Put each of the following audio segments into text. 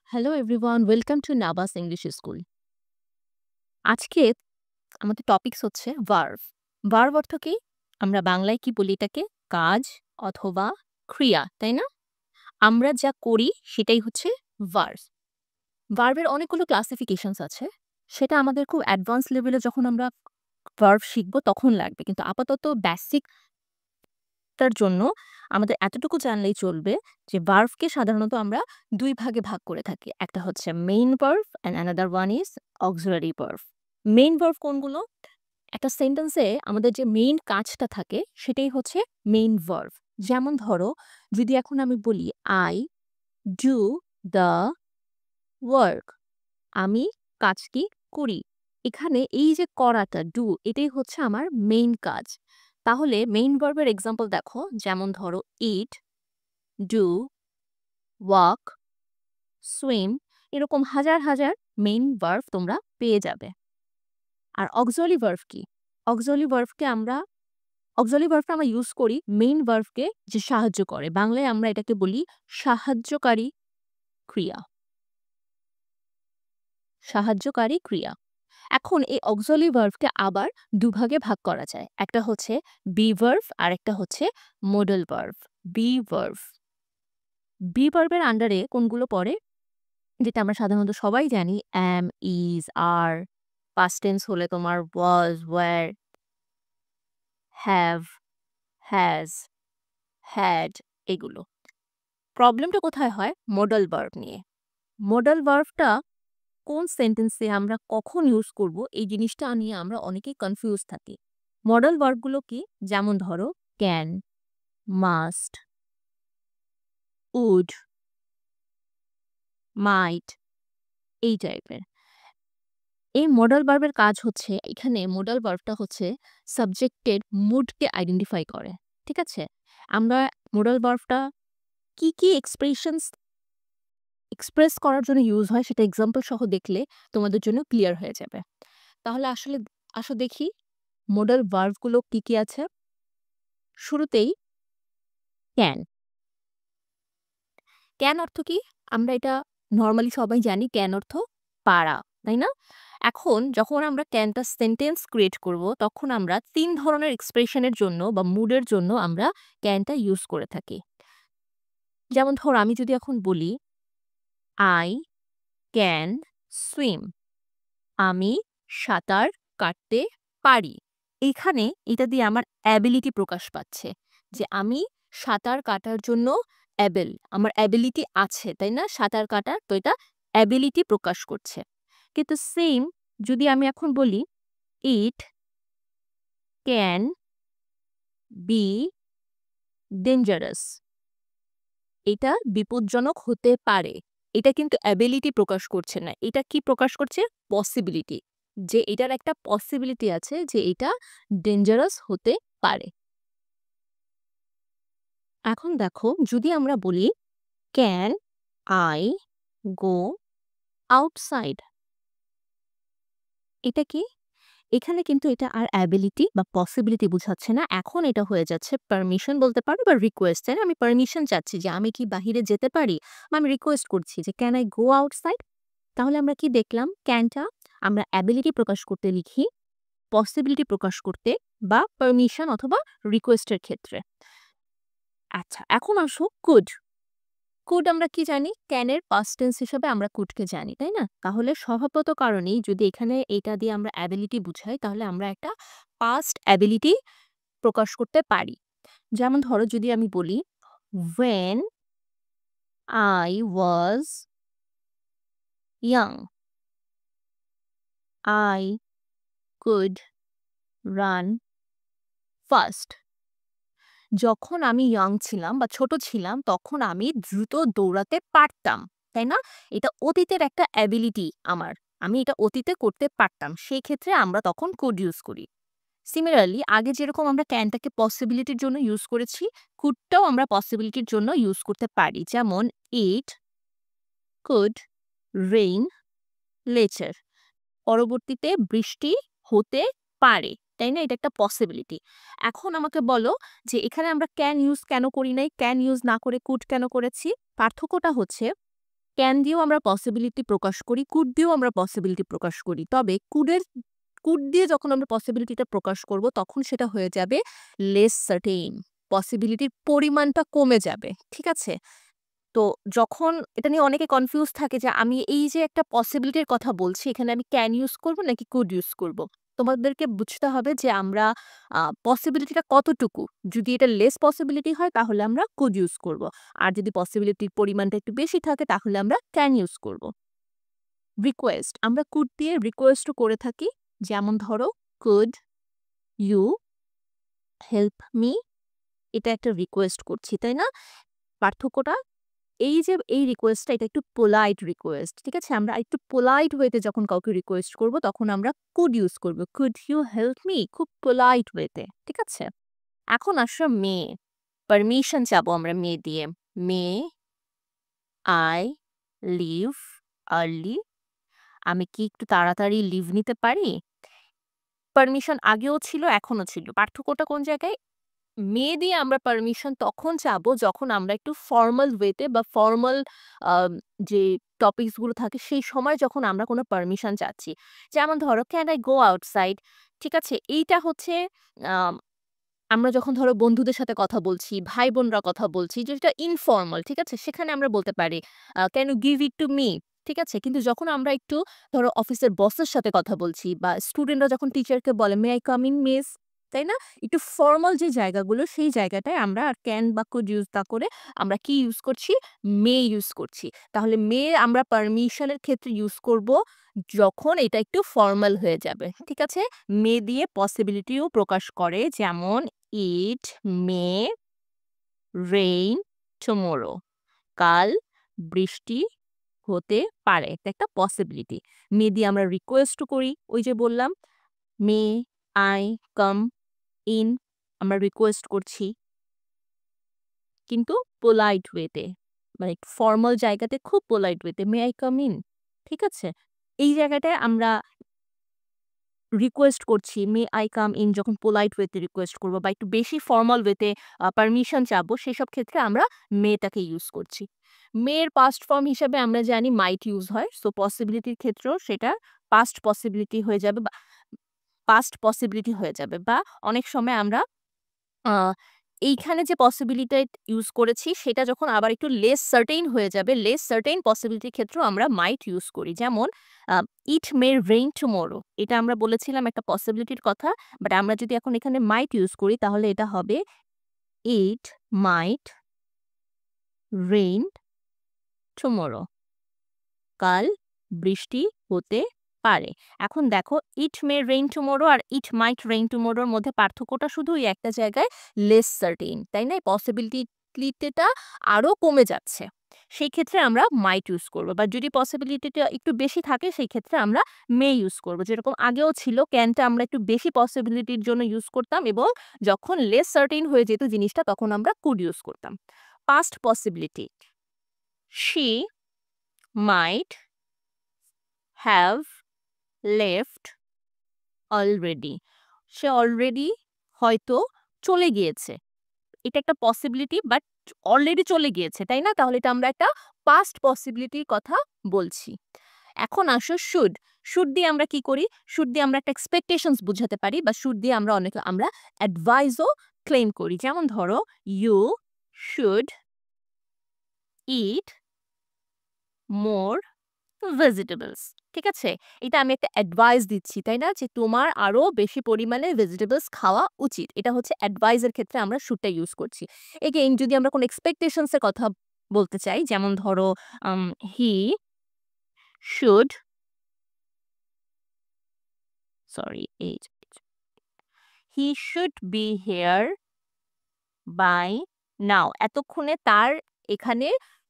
Hello everyone, welcome to Nabas English school. আজকে আমাদের topics হচ্ছে ভার্ব। ভার্ব অর্থ কি? আমরা বাংলায় কি বলি এটাকে? কাজ অথবা ক্রিয়া, তাই না? আমরা যা করি সেটাই হচ্ছে ভার্ব। ভার্বের অনেকগুলো ক্লাসিফিকেশনস আছে। সেটা আমাদের খুব অ্যাডভান্স লেভেলে যখন আমরা ভার্ব শিখব তখন লাগবে। কিন্তু আপাতত বেসিকটার জন্য আমাদের এতটুকু জানলেই চলবে যে ভার্বকে সাধারণত আমরা ২ ভাগে ভাগ করে থাকি। একটা হচ্ছে main verb and another one is auxiliary verb. Main verb কোনগুলো? একটা সেন্টেন্সে আমাদের যে মেইন কাজটা থাকে সেটাই হচ্ছে মেইন ভার্ব। যেমন ধরো, যদি এখন আমি বলি আই ডু দ্য ওয়ার্ক, আমি কাজটি করি। এখানে এই যে করাটা ডু এটাই হচ্ছে আমার মেইন কাজ। তাহলে মেইন ভার্বের এক্সাম্পল দেখো, যেমন ধরো ইট, ডু, ওয়াক, সুইম, এরকম হাজার হাজার মেইন ভার্ব তোমরা পেয়ে যাবে। আর অক্সিলারি ভার্ব কি? অক্সিলারি ভার্বকে আমরা অক্সিলারি ভার্বটা আমরা ইউজ করি মেইন ভার্বকে যে সাহায্য করে। বাংলায় আমরা এটাকে বলি সাহায্যকারী ক্রিয়া। সাহায্যকারী ক্রিয়া। এখন এই অক্সিলারি ভার্বকে আবার দুভাগে ভাগ করা যায়। একটা হচ্ছে বি ভার্ব আর একটা হচ্ছে modal verb. B verb. B ভার্বের আন্ডারে কোনগুলো পড়ে? যেটা আমরা সাধারণত সবাই জানি, am, is, are. Past tense হলে তোমার was, were, have, has, had, এগুলো। প্রবলেমটা কোথায় হয়? মডাল ভার্ব নিয়ে। মডাল ভার্বটা কোন সেন্টেন্সে আমরা কখন ইউজ করব এই জিনিসটা নিয়ে আমরা অনেকেই কনফিউজ থাকি। মডাল ভার্বগুলো কি? যেমন ধরো ক্যান, মাস্ট, উড, মাইট, এই টাইপের। এই মডাল ভার্বের কাজ হচ্ছে, এখানে মডাল ভার্বটা হচ্ছে সাবজেক্টের মুডকে আইডেন্টিফাই করে। ঠিক আছে? আমরা মডাল ভার্বটা কি এক্সপ্রেস করার জন্য ইউজ হয় সেটা এক্সাম্পল সহ দেখলে তোমাদের জন্য ক্লিয়ার হয়ে যাবে। তাহলে আসো দেখি মডাল ভার্বগুলো কি আছে। শুরুতেই ক্যান। ক্যান অর্থ কি? আমরা এটা নরমালি সবাই জানি, ক্যান অর্থ পারা, তাই না? এখন যখন আমরা ক্যানটা সেন্টেন্স ক্রিয়েট করব তখন আমরা ৩ ধরনের এক্সপ্রেশনের জন্য বা মুডের জন্য আমরা ক্যানটা ইউজ করে থাকি। যেমন ধরো, আমি যদি এখন বলি আই ক্যান সুইম, আমি সাঁতার কাটতে পারি। এইখানে এটা দিয়ে আমার অ্যাবিলিটি প্রকাশ পাচ্ছে যে আমি সাঁতার কাটার জন্য অ্যাবেল, আমার অ্যাবিলিটি আছে, তাই না? সাঁতার কাটার, তো এটা অ্যাবিলিটি প্রকাশ করছে। কিন্তু সেম যদি আমি এখন বলি ইট ক্যান বি ডেঞ্জারাস, এটা বিপজ্জনক হতে পারে। এটা কিন্তু অ্যাবিলিটি প্রকাশ করছে না। এটা কি প্রকাশ করছে? পসিবিলিটি। যে এটার একটা পসিবিলিটি আছে যে এটা ডেঞ্জারাস হতে পারে। এখন দেখো, যদি আমরা বলি ক্যান আই গো আউটসাইড, এটা কি? এখানে কিন্তু এটা আর অ্যাবিলিটি বা পসিবিলিটি বুঝাচ্ছে না। এখন এটা হয়ে যাচ্ছে পারমিশন বলতে পারো বা রিকোয়েস্ট। তাই না? আমি পারমিশন চাচ্ছি যে আমি কি বাহিরে যেতে পারি? বা আমি রিকোয়েস্ট করছি যে ক্যান আই গো আউটসাইড? তাহলে আমরা কি দেখলাম? ক্যানটা আমরা অ্যাবিলিটি প্রকাশ করতে লিখি, পসিবিলিটি প্রকাশ করতে বা পারমিশন অথবা রিকোয়েস্টের ক্ষেত্রে। আচ্ছা, এখন আসো কুড। কুড আমরা কি জানি? ক্যানের পাস্ট টেন্স হিসেবে আমরা কুডকে জানি, তাই না? তাহলে স্বভাবত কারণেই যদি এখানে এটা দিয়ে আমরা অ্যাবিলিটি বুঝাই তাহলে আমরা একটা পাস্ট অ্যাবিলিটি প্রকাশ করতে পারি। যেমন ধরো, যদি আমি বলি when I was young I could run fast. যখন আমি ইয়ং ছিলাম বা ছোট ছিলাম তখন আমি দ্রুত দৌড়াতে পারতাম, তাই না? এটা অতীতের একটা অ্যাবিলিটি আমার। আমি এটা অতীতে করতে পারতাম। সেই ক্ষেত্রে আমরা তখন কুড ইউজ করি। সিমিলারলি আগে যেরকম আমরা ক্যানটাকে পসিবিলিটির জন্য ইউজ করেছি, কুডটাও আমরা পসিবিলিটির জন্য ইউজ করতে পারি। যেমন ইট কুড রেইন লেটার, পরবর্তীতে বৃষ্টি হতে পারে, তাই না? এটা একটা পসিবিলিটি। এখন আমাকে বলো যে এখানে আমরা ক্যান ইউজ কেন করি নাই? ক্যান ইউজ না করে কুড কেন করেছি? পার্থক্যটা হচ্ছে ক্যান দিয়েও আমরা পসিবিলিটি প্রকাশ করি, কুড দিয়েও আমরা পসিবিলিটি প্রকাশ করি। তবে কুড দিয়ে যখন আমরা পসিবিলিটিটা প্রকাশ করব তখন সেটা হয়ে যাবে লেস সার্টেইন। পসিবিলিটির পরিমাণটা কমে যাবে। ঠিক আছে? তো যখন এটা নিয়ে অনেকে কনফিউজ থাকে যে আমি এই যে একটা পসিবিলিটির কথা বলছি এখানে আমি ক্যান ইউজ করব নাকি কুড ইউজ করব। তোমাদেরকে বুঝতে হবে যে আমরা পসিবিলিটিটা কতটুকু। যদি এটা লেস পসিবিলিটি হয় তাহলে আমরা কুড ইউজ করব। আর যদি পসিবিলিটির পরিমাণটা একটু বেশি থাকে তাহলে আমরা ক্যান ইউজ করব। রিকোয়েস্ট আমরা কুড দিয়ে রিকোয়েস্টও করে থাকি। যেমন ধরো কুড ইউ হেল্প মি, এটা একটা রিকোয়েস্ট করছি, তাই না? পার্থক্যটা এই যে এই রিকোয়েস্টটা এটা একটু পোলাইট রিকোয়েস্ট। ঠিক আছে? আমরা একটু পোলাইট ওয়েতে যখন কাউকে রিকোয়েস্ট করব তখন আমরা কুড ইউজ করব। Could you help me? খুব পোলাইট ওয়েতে। ঠিক আছে? এখন আসো মে। পারমিশন চাবো আমরা মে দিয়ে। May I leave early? আমি কি একটু তাড়াতাড়ি লিভ নিতে পারি? পারমিশন আগেও ছিল, এখনো ছিল। পার্থক্যটা কোন জায়গায়? মে দিয়ে আমরা পারমিশন তখন চাবো যখন আমরা একটু ফর্মাল ওয়েতে বা ফর্মাল যে টপিকস গুলো থাকে সেই সময় যখন আমরা কোনো পারমিশন চাচ্ছি। যেমন ধরো ক্যান আই গো আউটসাইড? ঠিক আছে? এইটা হচ্ছে আম আমরা যখন ধরো বন্ধুদের সাথে কথা বলছি, ভাই-বোনরা কথা বলছি যেটা ইনফর্মাল, ঠিক আছে? সেখানে আমরা বলতে পারি can you give it to me? ঠিক আছে? কিন্তু যখন আমরা একটু ধরো অফিসের বসের সাথে কথা বলছি বা স্টুডেন্টরা যখন টিচারকে বলে, "may I come in miss?" তাই না? একটু ফর্মাল যে জায়গাগুলো সেই জায়গাটায় আমরা আর ক্যান বা কুড ইউজ না করে আমরা কি ইউজ করছি? মে ইউজ করছি। তাহলে মে আমরা পারমিশন এর ক্ষেত্রে ইউজ করব যখন এটা একটু ফর্মাল হয়ে যাবে। ঠিক আছে? মে দিয়ে পসিবিলিটিও প্রকাশ করে যেমন ইট মে রেইন টুমরো। কাল বৃষ্টি হতে পারে। এটা একটা পসিবিলিটি। মে দিয়ে আমরা রিকোয়েস্টও করি। ওই যে বললাম, মে আই কাম ইন? আমরা রিকোয়েস্ট করছি। কিন্তু পোলাইট ওয়েতে। মানে ফর্মাল জায়গাতে খুব পোলাইট ওয়েতে। May I come in? ঠিক আছে? এই জায়গাটায় আমরা রিকোয়েস্ট করছি, মে আই কাম ইন যখন পোলাইট ওয়েতে রিকোয়েস্ট করব বা একটু বেশি ফর্মাল ওয়েতে পারমিশন চাবো সেসব ক্ষেত্রে আমরা মেটাকে ইউজ করছি। মের পাস্ট ফর্ম হিসাবে আমরা জানি মাইট ইউজ হয়। সো পসিবিলিটির ক্ষেত্রেও সেটা পাস্ট পসিবিলিটি হয়ে যাবে বা পাস্ট পসিবিলিটি হয়ে যাবে বা অনেক সময় আমরা আ এইখানে যে পসিবিলিটি ইউজ করেছি সেটা যখন আবার একটু লেস সার্টেইন হয়ে যাবে, লেস সার্টেইন পসিবিলিটির ক্ষেত্রেও আমরা মাইট ইউজ করি। যেমন আ ইট মে রেইন টুমরো। এটা আমরা বলেছিলাম একটা পসিবিলিটির কথা। বাট আমরা যদি এখন এখানে মাইট ইউজ করি তাহলে এটা হবে ইট মাইট রেইন টুমরো। কাল বৃষ্টি হতে পারে। এখন দেখো ইট মে রেইন টুমরো আর ইট মাইট রেইন টুমরোর মধ্যে পার্থক্যটা শুধু ওই একটা জায়গায় লেস সার্টেইন, তাই না? পসিবিলিটিটা আরো কমে যাচ্ছে। সেই ক্ষেত্রে আমরা মাইট ইউজ করব। বা যদি পসিবিলিটিটা একটু বেশি থাকে সেই ক্ষেত্রে আমরা মে ইউজ করব। যেরকম আগেও ছিল ক্যানটা আমরা একটু বেশি পসিবিলিটির জন্য ইউজ করতাম এবং যখন লেস সার্টেইন হয়ে যেত জিনিসটা তখন আমরা কুড ইউজ করতাম। Past possibility she might have left already. Say already হয়তো চলে গিয়েছে। এটা একটা পসিবিলিটি বাট অলরেডি চলে গিয়েছে, তাই না? তাহলে এটা আমরা একটা পাস্ট পসিবিলিটির কথা বলছি। এখন আসো শুড। শুড দিয়ে আমরা কি করি? শুড দিয়ে আমরা একটা এক্সপেকটেশনস বুঝাতে পারি বা শুড দিয়ে আমরা অ্যাডভাইসও ক্লেম করি। যেমন ধরো you should eat more vegetables. ঠিক আছে? এটা আমি একটা অ্যাডভাইস দিচ্ছি, তাই না? যে তোমার আরো বেশি পরিমাণে ভেজিটেবলস খাওয়া উচিত। এটা হচ্ছে অ্যাডভাইস এর ক্ষেত্রে আমরা শুডটা ইউজ করছি। এগেইন যদি আমরা কোনো এক্সপেকটেশনস এর কথা বলতে চাই, যেমন ধরো হি শুড সরি এই he should be here by now. এতক্ষণে তার এখানে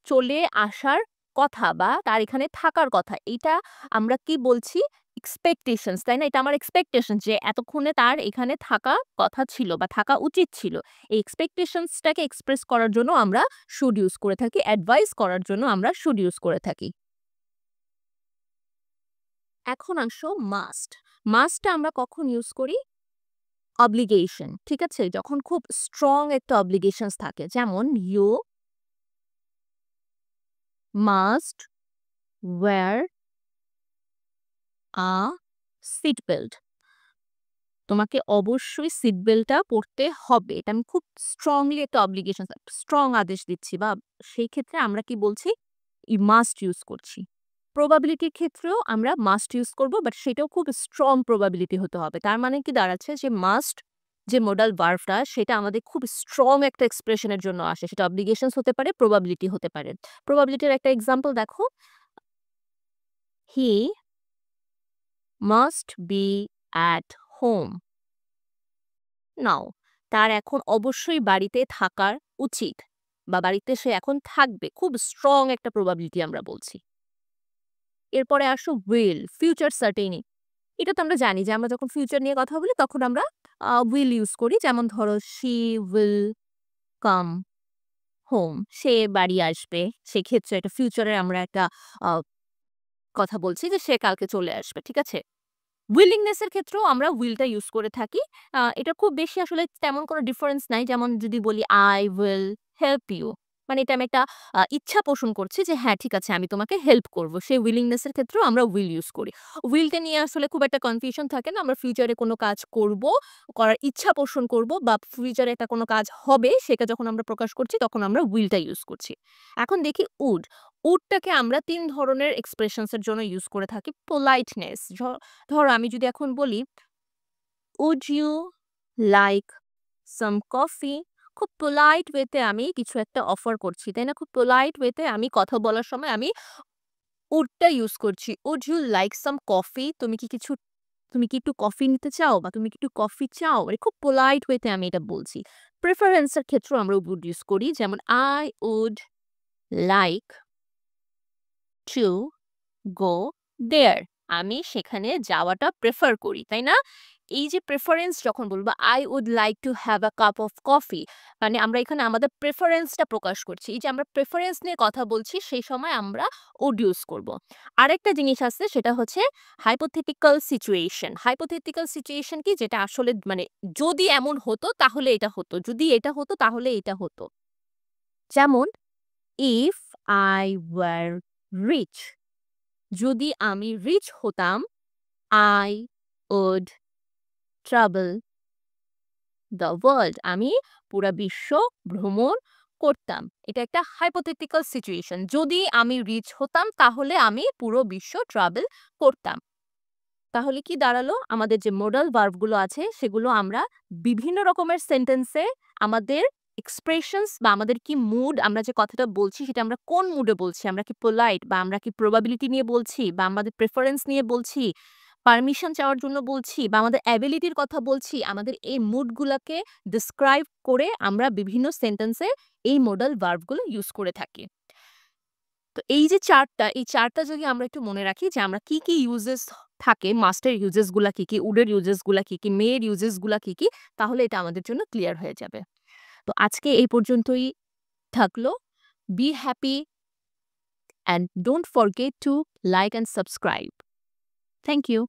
চলে আসার কথা বা তার এখানে থাকার কথা। এইটা আমরা কি বলছি? এক্সপেকটেশনস, তাই না? এটা আমার এক্সপেকটেশন যে এতক্ষণে তার এখানে থাকা কথা ছিল বা থাকা উচিত ছিল। এই এক্সপেকটেশনসটাকে এক্সপ্রেস করার জন্য আমরা শুড ইউজ করে থাকি। অ্যাডভাইস করার জন্য আমরা শুড ইউজ করে থাকি। এখন আসো মাস্ট। মাস্টটা আমরা কখন ইউজ করি? অব্লিগেশন। ঠিক আছে? যখন খুব স্ট্রং একটা অব্লিগেশনস থাকে। যেমন you must wear a seat belt. তোমাকে অবশ্যই সিট বেল্টটা পড়তে হবে। এটা আমি খুব স্ট্রংলি একটা অব্লিগেশন স্ট্রং আদেশ দিচ্ছি বা সেই ক্ষেত্রে আমরা কি বলছি? মাস্ট ইউজ করছি। প্রবাবিলিটির ক্ষেত্রেও আমরা মাস্ট ইউজ করব বাট সেটাও খুব স্ট্রং প্রবাবিলিটি হতে হবে। তার মানে কি দাঁড়াচ্ছে যে মাস্ট যে মোডাল ভার্বটা সেটা আমাদের খুব স্ট্রং একটা এক্সপ্রেশন এর জন্য আসে। সেটা অব্লিগেশনস হতে পারে, প্রবাবিলিটি হতে পারে। প্রবাবিলিটির একটা এক্সাম্পল দেখো। He must be at home now. তার এখন অবশ্যই বাড়িতে থাকার উচিত বা বাড়িতে সে এখন থাকবে। খুব স্ট্রং একটা প্রবাবিলিটি আমরা বলছি। এরপরে আসো উইল, ফিউচার সার্টেইনি। এটা তো আমরা জানি যে আমরা যখন ফিউচার নিয়ে কথা বলি তখন আমরা উইল ইউজ করি। যেমন ধরো শি উইল কাম হোম। সে বাড়ি আসবে। সেক্ষেত্রে একটা ফিউচারের আমরা একটা আ কথা বলছি যে সে কালকে চলে আসবে। ঠিক আছে? উইলিংনেস এর ক্ষেত্রেও আমরা উইলটা ইউজ করে থাকি। এটা খুব বেশি আসলে তেমন কোনো ডিফারেন্স নাই। যেমন যদি বলি, "I will help you" মানে এটা আমি একটা ইচ্ছা পোষণ করছি যে হ্যাঁ, ঠিক আছে আমি তোমাকে হেল্প করব। সেই উইলিংনেস এর ক্ষেত্রেও আমরা উইল ইউজ করি। উইলটা নিয়ে আসলে খুব একটা কনফিউশন থাকে না। আমরা ফিউচারে কোনো কাজ করব, করার ইচ্ছা পোষণ করব বা ফিউচারে একটা কোনো কাজ হবে সেটা যখন আমরা প্রকাশ করছি তখন আমরা উইলটা ইউজ করছি। এখন দেখি উড। উডটাকে আমরা ৩ ধরনের এক্সপ্রেশনস এর জন্য ইউজ করে থাকি। পোলাইটনেস ধরো আমি যদি এখন বলি, "Would you like some coffee?" খুব পোলাইট ওয়েতে আমি কিছু একটা অফার করছি, তাই না? খুব পোলাইট ওয়েতে আমি কথা বলার সময় আমি would টা ইউজ করছি। "Would you like some coffee?" তুমি কি একটু কফি নিতে চাও? বা তুমি কি একটু কফি চাও? মানে খুব পোলাইট ওয়েতে আমি এটা বলছি। প্রেফারেন্স এর ক্ষেত্রেও আমরা would ইউজ করি। যেমন "I would like to go there." আমি সেখানে যাওয়াটা প্রেফার করি, তাই না? এই যে প্রেফারেন্স যখন বলবো, "I would like to have a cup of coffee" মানে আমরা এখানে আমাদের প্রেফারেন্সটা প্রকাশ করছি। এই যে আমরা প্রেফারেন্স নিয়ে কথা বলছি সেই সময় আমরা would ইউজ করব। আরেকটা জিনিস আছে সেটা হচ্ছে hypothetical situation. Hypothetical situation কি? যেটা আসলে মানে যদি এমন হতো তাহলে এটা হতো। যদি এটা হতো তাহলে এটা হতো। যেমন "If I were rich" যদি আমি রিচ হতাম, I would travel the world আমি পুরা বিশ্ব ভ্রমণ করতাম। এটা একটা hypothetical situation. যদি আমি রিচ হতাম তাহলে আমি পুরো বিশ্ব ট্রাভেল করতাম। তাহলে কি দাঁড়ালো? আমাদের যে মোডাল ভার্ব গুলো আছে সেগুলো আমরা বিভিন্ন রকমের সেন্টেন্সে আমাদের এক্সপ্রেশনস বা আমাদের কি মুড আমরা যে কথাটা বলছি সেটা আমরা কোন মুডে বলছি? আমরা কি পোলাইট বা আমরা কি প্রবাবিলিটি নিয়ে বলছি বা আমাদের প্রেফারেন্স নিয়ে বলছি, পারমিশন চাওয়ার জন্য বলছি বা আমাদের অ্যাবিলিটির কথা বলছি। আমাদের এই মুড গুলাকে ডিসক্রাইব করে আমরা বিভিন্ন সেন্টেন্সে এই মোডাল ভার্ব গুলো ইউজ করে থাকি। তো এই যে ৪ টা, এই ৪ টা যদি আমরা একটু মনে রাখি যে আমরা কি ইউজেস থাকে, মাস্টের ইউজেস গুলা কি, উডের ইউজেস গুলা কি, মেয়ের ইউজেস গুলা কি, তাহলে এটা আমাদের জন্য ক্লিয়ার হয়ে যাবে। তো আজকে এই পর্যন্তই থাকলো। Be happy and don't forget to like and subscribe. Thank you.